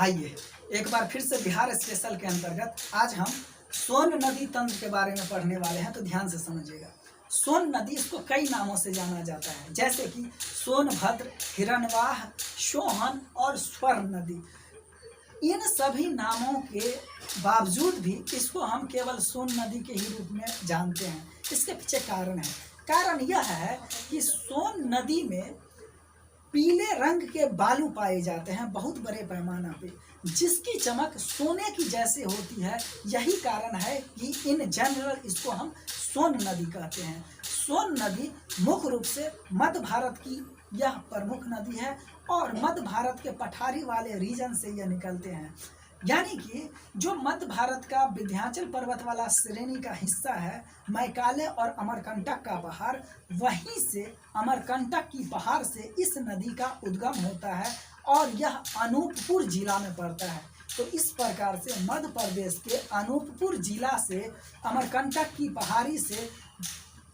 आइए एक बार फिर से बिहार स्पेशल के अंतर्गत आज हम सोन नदी तंत्र के बारे में पढ़ने वाले हैं, तो ध्यान से समझिएगा। सोन नदी, इसको कई नामों से जाना जाता है, जैसे कि सोनभद्र, हिरणवाह, सोहन और स्वर्ण नदी। इन सभी नामों के बावजूद भी इसको हम केवल सोन नदी के ही रूप में जानते हैं। इसके पीछे कारण है। कारण यह है कि सोन नदी में पीले रंग के बालू पाए जाते हैं बहुत बड़े पैमाने पे, जिसकी चमक सोने की जैसे होती है। यही कारण है कि इन जनरल इसको हम सोन नदी कहते हैं। सोन नदी मुख्य रूप से मध्य भारत की यह प्रमुख नदी है और मध्य भारत के पठारी वाले रीजन से यह निकलते हैं। यानी कि जो मध्य भारत का विंध्याचल पर्वत वाला श्रेणी का हिस्सा है, मैकाले और अमरकंटक का पहाड़, वहीं से अमरकंटक की पहाड़ से इस नदी का उद्गम होता है और यह अनूपपुर जिला में पड़ता है। तो इस प्रकार से मध्य प्रदेश के अनूपपुर जिला से अमरकंटक की पहाड़ी से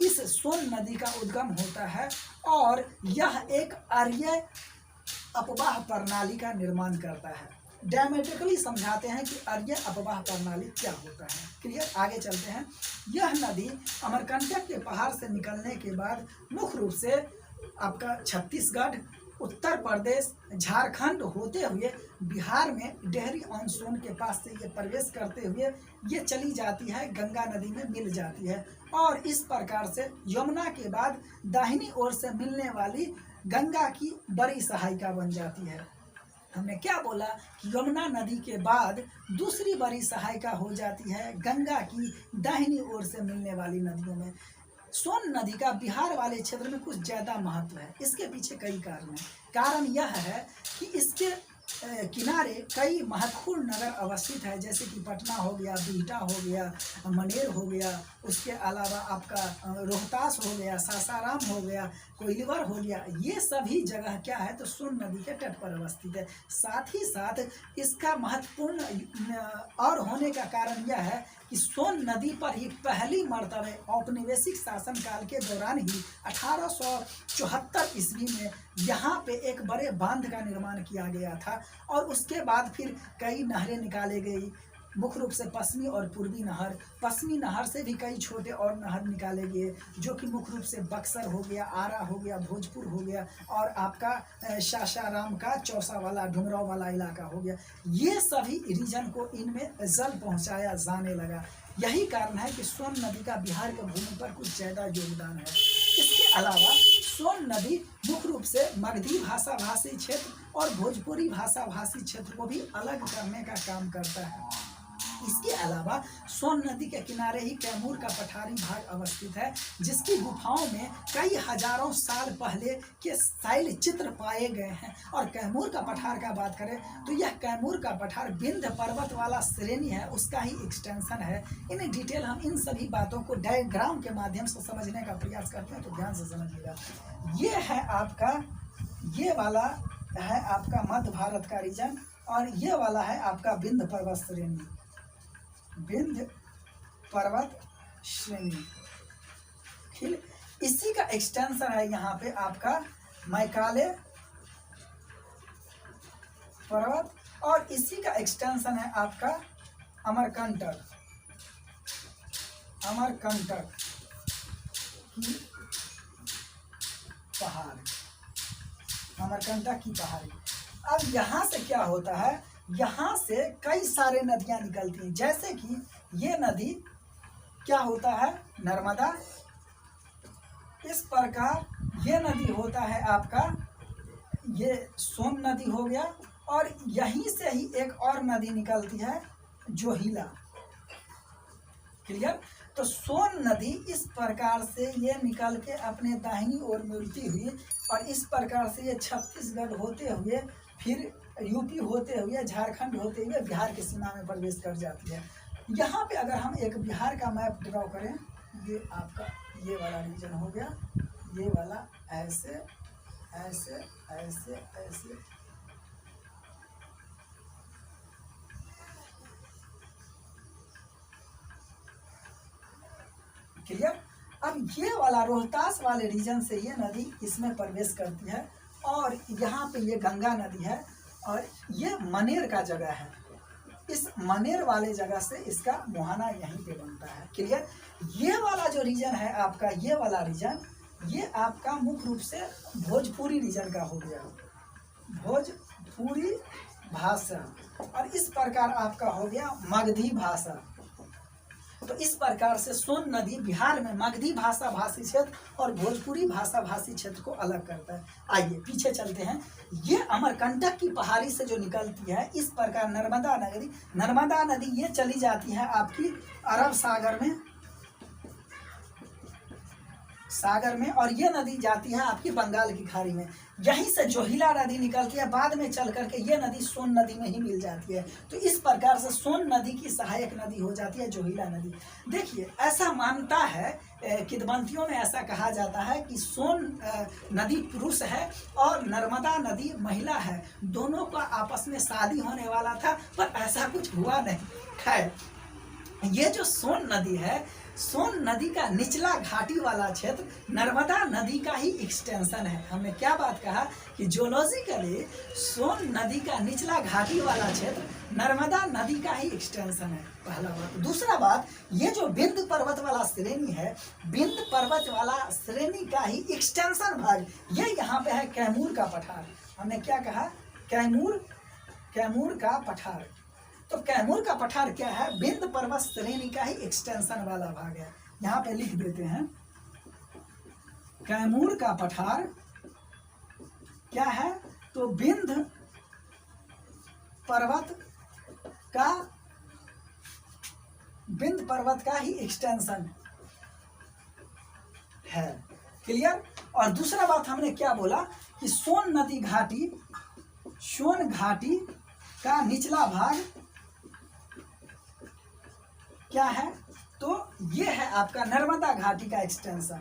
इस सोन नदी का उद्गम होता है और यह एक आर्य अपवाह प्रणाली का निर्माण करता है। डायमेट्रिकली समझाते हैं कि आर्य अपवाह प्रणाली क्या होता है। क्लियर, आगे चलते हैं। यह नदी अमरकंटक के पहाड़ से निकलने के बाद मुख्य रूप से आपका छत्तीसगढ़, उत्तर प्रदेश, झारखंड होते हुए बिहार में डेहरी ऑन सोन के पास से ये प्रवेश करते हुए ये चली जाती है, गंगा नदी में मिल जाती है और इस प्रकार से यमुना के बाद दाहिनी ओर से मिलने वाली गंगा की बड़ी सहायिका बन जाती है। हमने क्या बोला कि यमुना नदी के बाद दूसरी बड़ी सहायिका हो जाती है गंगा की दाहिनी ओर से मिलने वाली नदियों में। सोन नदी का बिहार वाले क्षेत्र में कुछ ज़्यादा महत्व है। इसके पीछे कई कारण हैं। कारण यह है कि इसके किनारे कई महत्वपूर्ण नगर अवस्थित है, जैसे कि पटना हो गया, बिहटा हो गया, मनेर हो गया, उसके अलावा आपका रोहतास हो गया, सासाराम हो गया, कोइलवर हो गया। ये सभी जगह क्या है तो सोन नदी के तट पर अवस्थित है। साथ ही साथ इसका महत्वपूर्ण और होने का कारण यह है कि सोन नदी पर ही पहली मर्तबे औपनिवेशिक शासनकाल के दौरान ही 1874 ईस्वी में यहाँ पे एक बड़े बांध का निर्माण किया गया था और उसके बाद फिर कई नहरें निकाले गई, मुख्य रूप से पश्चिमी और पूर्वी नहर। पश्चिमी नहर से भी कई छोटे और नहर निकाले गए, जो कि मुख्य रूप से बक्सर हो गया, आरा हो गया, भोजपुर हो गया और आपका सासाराम का चौसा वाला, डुमराव वाला इलाका हो गया। ये सभी रीजन को इनमें जल पहुंचाया जाने लगा। यही कारण है कि सोन नदी का बिहार के भूमि पर कुछ ज़्यादा योगदान है। इसके अलावा सोन नदी मुख्य रूप से मगधी भाषा भाषी क्षेत्र और भोजपुरी भाषा भाषी क्षेत्र को भी अलग करने का काम करता है। इसके अलावा सोन नदी के किनारे ही कैमूर का पठारी भाग अवस्थित है, जिसकी गुफाओं में कई हजारों साल पहले के शैल चित्र पाए गए हैं। और कैमूर का पठार का बात करें तो यह कैमूर का पठार विंध्य पर्वत वाला श्रेणी है, उसका ही एक्सटेंशन है। इन डिटेल हम इन सभी बातों को डायग्राम के माध्यम से समझने का प्रयास करते हैं, तो ध्यान से समझिएगा। ये है आपका, ये वाला है आपका मध्य भारत का रीजन और ये वाला है आपका विंध्य पर्वत श्रेणी, विंध्य पर्वत श्रेणी। इसी का एक्सटेंशन है यहाँ पे आपका मैकाले पर्वत और इसी का एक्सटेंशन है आपका अमरकंटक, अमरकंटक की पहाड़, अमरकंटक की पहाड़ी। अब यहाँ से क्या होता है, यहाँ से कई सारे नदियाँ निकलती हैं, जैसे कि ये नदी क्या होता है, नर्मदा। इस प्रकार ये नदी होता है आपका, ये सोन नदी हो गया और यहीं से ही एक और नदी निकलती है जोहिला। क्लियर। तो सोन नदी इस प्रकार से ये निकल के अपने दाहिनी ओर मिलती हुई और इस प्रकार से ये छत्तीसगढ़ होते हुए फिर यूपी होते हुए, झारखंड होते हुए बिहार की सीमा में प्रवेश कर जाती है। यहाँ पे अगर हम एक बिहार का मैप ड्रॉ करें, ये आपका ये वाला रीजन हो गया, ये वाला ऐसे ऐसे ऐसे ऐसे, क्लियर। अब ये वाला रोहतास वाले रीजन से ये नदी इसमें प्रवेश करती है और यहाँ पे ये गंगा नदी है और ये मनेर का जगह है। इस मनेर वाले जगह से इसका मुहाना यहीं पे बनता है। क्लियर। ये वाला जो रीजन है आपका, ये वाला रीजन, ये आपका मुख्य रूप से भोजपुरी रीजन का हो गया, भोजपुरी भाषा। और इस प्रकार आपका हो गया मगधी भाषा। तो इस प्रकार से सोन नदी बिहार में मगधी भाषा भाषी क्षेत्र और भोजपुरी भाषा भाषी क्षेत्र को अलग करता है। आइए पीछे चलते हैं। ये अमरकंटक की पहाड़ी से जो निकलती है, इस प्रकार नर्मदा नदी ये चली जाती है आपकी अरब सागर में और ये नदी जाती है आपकी बंगाल की खाड़ी में। यहीं से जोहिला नदी निकलती है, बाद में चल करके ये नदी सोन नदी में ही मिल जाती है। तो इस प्रकार से सोन नदी की सहायक नदी हो जाती है जोहिला नदी। देखिए ऐसा मानता है, किद्वंतियों में ऐसा कहा जाता है कि सोन नदी पुरुष है और नर्मदा नदी महिला है, दोनों का आपस में शादी होने वाला था, पर ऐसा कुछ हुआ नहीं। खैर, ये जो सोन नदी है, सोन नदी का निचला घाटी वाला क्षेत्र नर्मदा नदी का ही एक्सटेंशन है। हमने क्या बात कहा कि जियोलॉजिकली सोन नदी का निचला घाटी वाला क्षेत्र नर्मदा नदी का ही एक्सटेंशन है, पहला बात। दूसरा बात, ये जो बिंद पर्वत वाला श्रेणी है, बिंद पर्वत वाला श्रेणी का ही एक्सटेंशन भाग ये यहाँ पे है कैमूर का पठार। हमने क्या कहा, कैमूर का पठार। तो कैमूर का पठार क्या है, बिंद पर्वत श्रेणी का ही एक्सटेंशन वाला भाग है। यहाँ पे लिख देते हैं, कैमूर का पठार क्या है, तो बिंद पर्वत का ही एक्सटेंशन है। क्लियर। और दूसरा बात हमने क्या बोला कि सोन घाटी का निचला भाग क्या है, तो ये है आपका नर्मदा घाटी का एक्सटेंशन,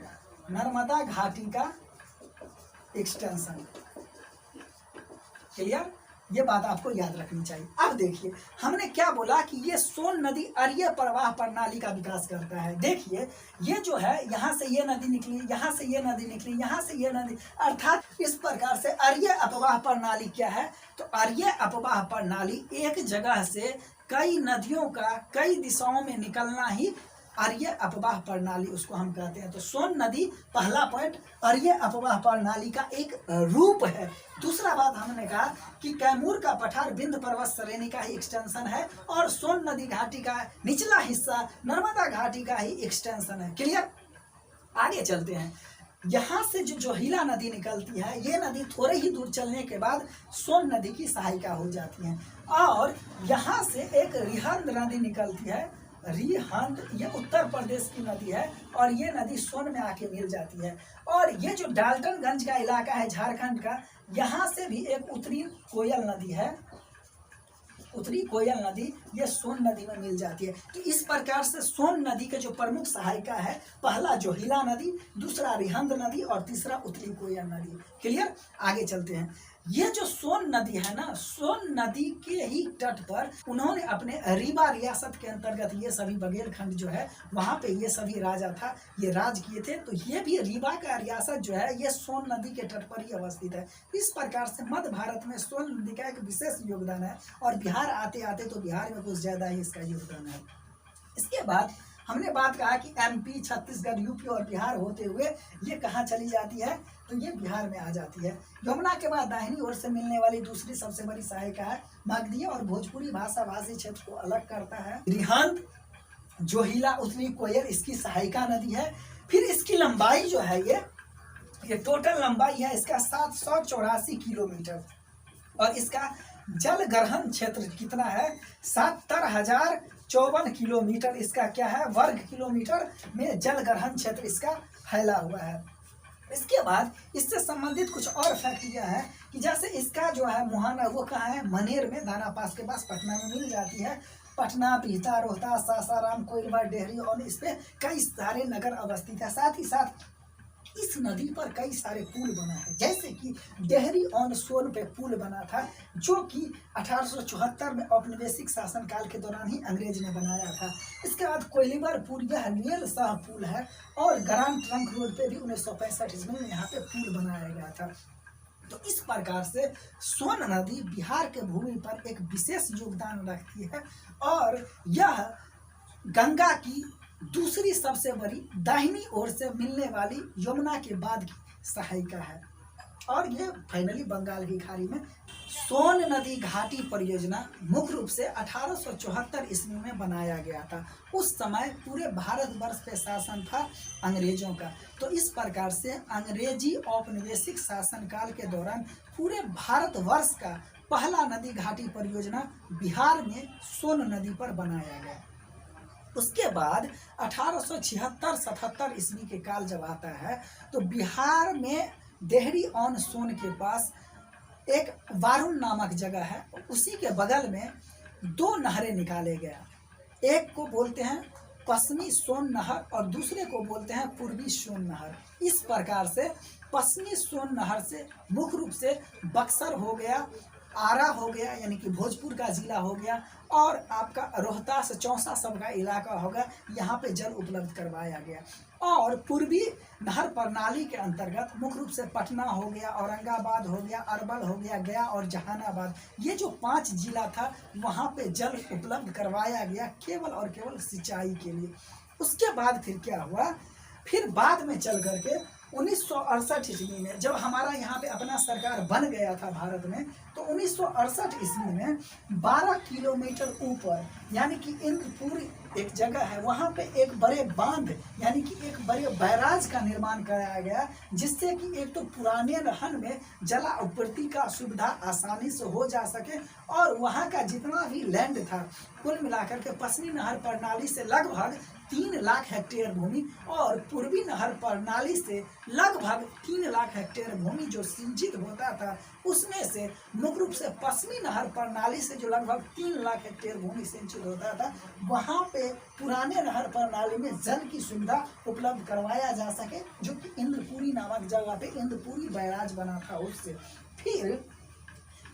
नर्मदा घाटी का एक्सटेंशन। क्लियर। ये बात आपको याद रखनी चाहिए। अब देखिए हमने क्या बोला कि ये सोन नदी अरीय प्रवाह प्रणाली का विकास करता है। देखिए ये जो है, यहाँ से ये नदी निकली, यहाँ से ये नदी निकली, यहाँ से ये नदी, अर्थात इस प्रकार से अरीय अपवाह प्रणाली क्या है, तो अरीय अपवाह प्रणाली एक जगह से कई नदियों का कई दिशाओं में निकलना ही अरीय अपवाह प्रणाली उसको हम कहते हैं। तो सोन नदी पहला पॉइंट अरीय अपवाह प्रणाली का एक रूप है। दूसरा बात हमने कहा कि कैमूर का पठार बिंद पर्वत श्रेणी का ही एक्सटेंशन है और सोन नदी घाटी का निचला हिस्सा नर्मदा घाटी का ही एक्सटेंशन है। क्लियर। आगे चलते हैं। यहाँ से जो जोहिला नदी निकलती है, ये नदी थोड़े ही दूर चलने के बाद सोन नदी की सहायिका हो जाती है और यहाँ से एक रिहंद नदी निकलती है। रिहंद ये उत्तर प्रदेश की नदी है और ये नदी सोन में आके मिल जाती है। और ये जो डाल्टनगंज का इलाका है झारखंड का, यहाँ से भी एक उत्तरी कोयल नदी है, उत्तरी कोयल नदी, ये सोन नदी में मिल जाती है। तो इस प्रकार से सोन नदी के जो प्रमुख सहायिका है, पहला जोहिला नदी, दूसरा रिहंद नदी और तीसरा उत्तरी कोयल नदी। क्लियर। आगे चलते हैं। ये जो सोन नदी है ना, सोन नदी के ही तट पर उन्होंने अपने रीवा रियासत के अंतर्गत ये सभी बघेलखंड जो है वहाँ पे ये सभी राजा था, ये राज किए थे। तो ये भी रीवा का रियासत जो है ये सोन नदी के तट पर ही अवस्थित है। इस प्रकार से मध्य भारत में सोन नदी का एक विशेष योगदान है और बिहार आते आते तो बिहार में कुछ ज्यादा ही इसका योगदान है। इसके बाद हमने बात कहा कि एमपी, छत्तीसगढ़, यूपी और बिहार होते हुए ये कहाँ चली जाती है, तो ये बिहार में आ जाती है। यमुना के बाद दाहिनी ओर से मिलने वाली दूसरी सबसे बड़ी सहायिका है मगधी और भोजपुरी भाषा भाषी क्षेत्र को अलग करता है रिहंद, जोहिला, उत्तरी कोयल इसकी सहायिका नदी है। फिर इसकी लंबाई जो है, ये टोटल लंबाई है इसका 784 किलोमीटर और इसका जल ग्रहण क्षेत्र कितना है, 70,054 किलोमीटर इसका क्या है, वर्ग किलोमीटर में जल ग्रहण क्षेत्र इसका फैला हुआ है। इसके बाद इससे संबंधित कुछ और फैक्ट यह है कि जैसे इसका जो है मुहाना वो कहाँ है, मनेर में, दाना पास के पास पटना में मिल जाती है। पटना, बिहता, रोहतास, सासाराम, कोइलवर, डेहरी और इस पे कई सारे नगर अवस्थित है। साथ ही साथ इस नदी पर कई सारे पुल बना है, जैसे कि डेहरी ऑन सोन पे पुल बना था जो कि 1874 में औपनिवेशिक शासनकाल के दौरान ही अंग्रेज ने बनाया था। इसके बाद कोइलीवर पुल, यह नील शाह पुल है और ग्रांड ट्रंक रोड पे भी 1965 ईस्वी में यहाँ पे पुल बनाया गया था। तो इस प्रकार से सोन नदी बिहार के भूमि पर एक विशेष योगदान रखती है और यह गंगा की दूसरी सबसे बड़ी दाहिनी ओर से मिलने वाली यमुना के बाद की सहायिका है और ये फाइनली बंगाल की खाड़ी में। सोन नदी घाटी परियोजना मुख्य रूप से 1874 ईस्वी में बनाया गया था। उस समय पूरे भारतवर्ष पे शासन था अंग्रेजों का। तो इस प्रकार से अंग्रेजी औपनिवेशिक शासनकाल के दौरान पूरे भारतवर्ष का पहला नदी घाटी परियोजना बिहार में सोन नदी पर बनाया गया। उसके बाद 1876-77 ईस्वी के काल जब आता है तो बिहार में देहरी ऑन सोन के पास एक वारुण नामक जगह है, उसी के बगल में दो नहरें निकाले गया। एक को बोलते हैं पश्चिमी सोन नहर और दूसरे को बोलते हैं पूर्वी सोन नहर। इस प्रकार से पश्चिमी सोन नहर से मुख्य रूप से बक्सर हो गया, आरा हो गया यानी कि भोजपुर का जिला हो गया और आपका रोहतास चौसा सब का इलाका होगा, यहाँ पे जल उपलब्ध करवाया गया। और पूर्वी नहर प्रणाली के अंतर्गत मुख्य रूप से पटना हो गया, औरंगाबाद हो गया, अरवल हो गया, गया और जहानाबाद, ये जो 5 जिला था वहाँ पे जल उपलब्ध करवाया गया केवल और केवल सिंचाई के लिए। उसके बाद फिर क्या हुआ, फिर बाद में चल करके 1968 ईस्वी में जब हमारा यहाँ पे अपना सरकार बन गया था भारत में, तो 1968 ईस्वी में 12 किलोमीटर ऊपर यानी कि इंद्रपुर एक जगह है, वहाँ पे एक बड़े बांध यानी कि एक बड़े बैराज का निर्माण कराया गया, जिससे कि एक तो पुराने रहन में जलापूर्ति का सुविधा आसानी से हो जा सके और वहाँ का जितना भी लैंड था कुल मिलाकर के पश्चिमी नहर प्रणाली से लगभग 3 लाख हेक्टेयर भूमि और पूर्वी नहर प्रणाली से लगभग 3 लाख हेक्टेयर भूमि जो सिंचित होता था, उसमें से मुख्य रूप से पश्चिमी नहर प्रणाली से जो लगभग 3 लाख हेक्टेयर भूमि सिंचित होता था, वहाँ पे पुराने नहर प्रणाली में जल की सुविधा उपलब्ध करवाया जा सके, जो कि इंद्रपुरी नामक जगह पे इंद्रपुरी बैराज बना था उससे। फिर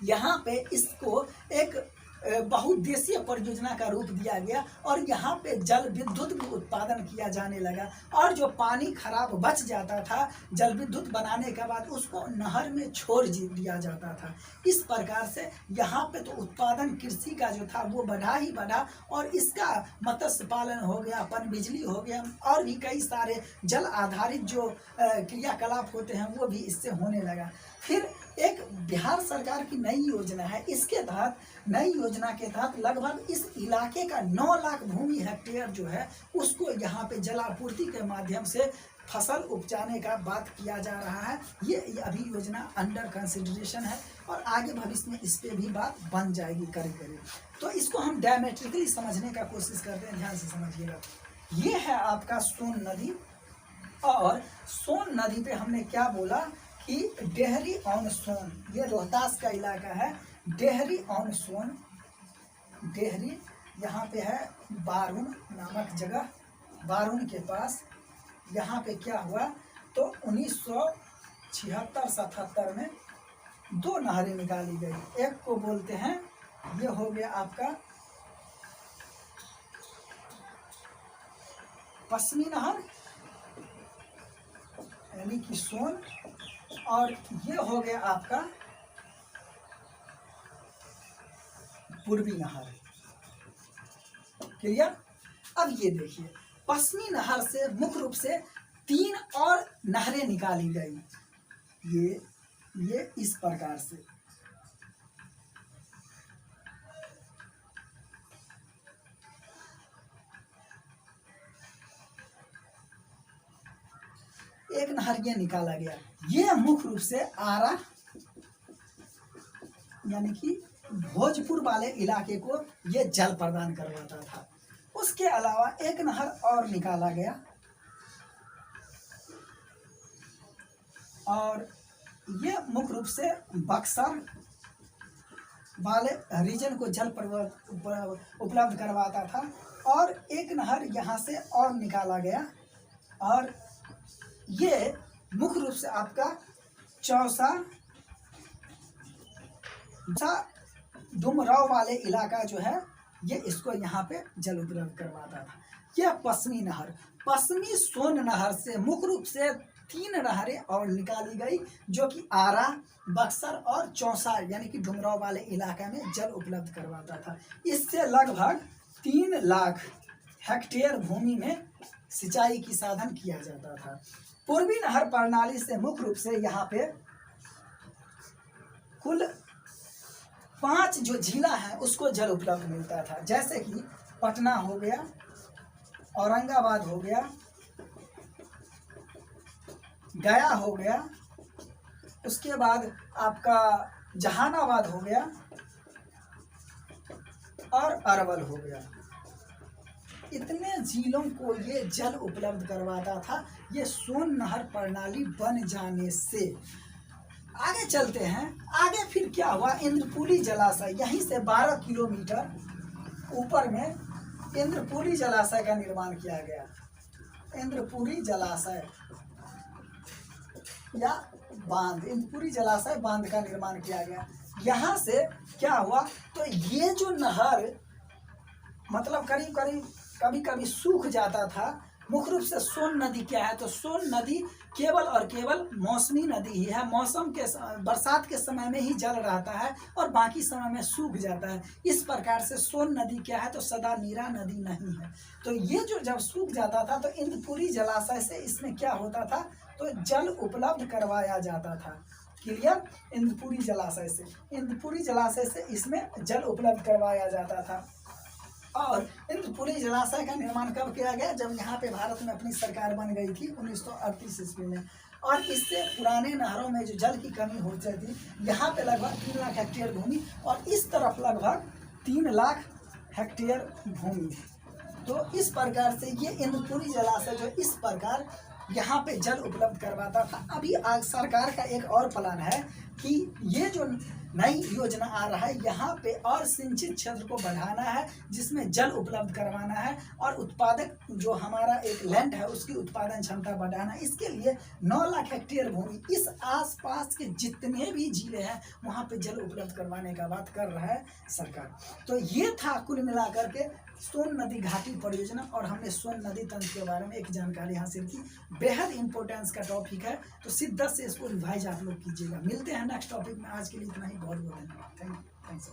यहाँ पे इसको एक बहुउद्देशीय परियोजना का रूप दिया गया और यहाँ पे जल विद्युत भी उत्पादन किया जाने लगा और जो पानी खराब बच जाता था जल विद्युत बनाने के बाद उसको नहर में छोड़ दिया जाता था। इस प्रकार से यहाँ पे तो उत्पादन कृषि का जो था वो बढ़ा ही बढ़ा और इसका मत्स्य पालन हो गया, पनबिजली हो गया और भी कई सारे जल आधारित जो क्रियाकलाप होते हैं वो भी इससे होने लगा। फिर एक बिहार सरकार की नई योजना है, इसके तहत नई योजना के तहत लगभग इस इलाके का 9 लाख भूमि हेक्टेयर जो है उसको यहाँ पे जलापूर्ति के माध्यम से फसल उपजाने का बात किया जा रहा है। ये अभी योजना अंडर कंसिडरेशन है और आगे भविष्य में इस पे भी बात बन जाएगी करीब करीब। तो इसको हम डायमेट्रिकली समझने का कोशिश करते हैं, ध्यान से समझिएगा। ये है आपका सोन नदी और सोन नदी पे हमने क्या बोला कि डेहरी ऑन सोन, ये रोहतास का इलाका है। डेहरी ऑन सोन, डेहरी यहाँ पे है बारून नामक जगह, बारून के पास यहाँ पे क्या हुआ तो 1976-77 में 2 नहरें निकाली गई। एक को बोलते हैं, ये हो गया आपका पश्चिमी नहर यानी कि सोन और ये हो गया आपका पूर्वी नहर। क्लियर? अब ये देखिए पश्चिमी नहर से मुख्य रूप से 3 और नहरें निकाली गई, ये इस प्रकार से। एक नहर ये निकाला गया, ये मुख्य रूप से आरा यानी कि भोजपुर वाले इलाके को ये जल प्रदान करवाता था। उसके अलावा एक नहर और निकाला गया और ये मुख्य रूप से बक्सर वाले रीजन को जल उपलब्ध करवाता था और एक नहर यहाँ से और निकाला गया और ये मुख्य रूप से आपका चौसा डुमराव वाले इलाका जो है ये इसको यहाँ पे जल उपलब्ध करवाता था। यह पश्चिमी नहर, पश्चिमी सोन नहर से मुख्य रूप से 3 नहरें और निकाली गई जो कि आरा, बक्सर और चौसा यानी कि डुमराव वाले इलाके में जल उपलब्ध करवाता था। इससे लगभग 3 लाख हेक्टेयर भूमि में सिंचाई की साधन किया जाता था। पूर्वी नहर प्रणाली से मुख्य रूप से यहाँ पे कुल 5 जो जिला है उसको जल उपलब्ध मिलता था, जैसे कि पटना हो गया, औरंगाबाद हो गया, गया हो गया, उसके बाद आपका जहानाबाद हो गया और अरवल हो गया। इतने जिलों को ये जल उपलब्ध करवाता था ये सोन नहर प्रणाली बन जाने से। आगे चलते हैं, आगे फिर क्या हुआ, इंद्रपुरी जलाशय, यहीं से 12 किलोमीटर ऊपर में इंद्रपुरी जलाशय का निर्माण किया गया। इंद्रपुरी जलाशय या बांध, इंद्रपुरी जलाशय बांध का निर्माण किया गया। यहाँ से क्या हुआ, तो ये जो नहर मतलब करीब करीब कभी कभी सूख जाता था। मुख्य रूप से सोन नदी क्या है, तो सोन नदी केवल और केवल मौसमी नदी ही है। मौसम के बरसात के समय में ही जल रहता है और बाकी समय में सूख जाता है। इस प्रकार से सोन नदी क्या है, तो सदा नीरा नदी नहीं है। तो ये जो जब सूख जाता था तो इंद्रपुरी जलाशय से इसमें क्या होता था, तो जल उपलब्ध करवाया जाता था। क्लियर, इंद्रपुरी जलाशय से, इंद्रपुरी जलाशय से इसमें जल उपलब्ध करवाया जाता था। और इंद्रपुरी जलाशय का निर्माण कब किया गया, जब यहाँ पे भारत में अपनी सरकार बन गई थी 1938 ईस्वी में। और इससे पुराने नहरों में जो जल की कमी हो जाती थी, यहाँ पे लगभग 3 लाख हेक्टेयर भूमि और इस तरफ लगभग 3 लाख हेक्टेयर भूमि। तो इस प्रकार से ये इंद्रपुरी जलाशय जो इस प्रकार यहाँ पे जल उपलब्ध करवाता था। अभी आज सरकार का एक और प्लान है कि ये जो नई योजना आ रहा है यहाँ पे और सिंचित क्षेत्र को बढ़ाना है, जिसमें जल उपलब्ध करवाना है और उत्पादक जो हमारा एक लैंड है उसकी उत्पादन क्षमता बढ़ाना। इसके लिए 9 लाख हेक्टेयर भूमि इस आसपास के जितने भी जिले हैं वहाँ पे जल उपलब्ध करवाने का बात कर रहा है सरकार। तो ये था कुल मिलाकर के सोन नदी घाटी परियोजना और हमने सोन नदी तंत्र के बारे में एक जानकारी हासिल की। बेहद इंपॉर्टेंस का टॉपिक है, तो शिद्दत से इसको रिवाइज आप लोग कीजिएगा। मिलते हैं नेक्स्ट टॉपिक में, आज के लिए इतना ही। बहुत बहुत धन्यवाद। Thank you.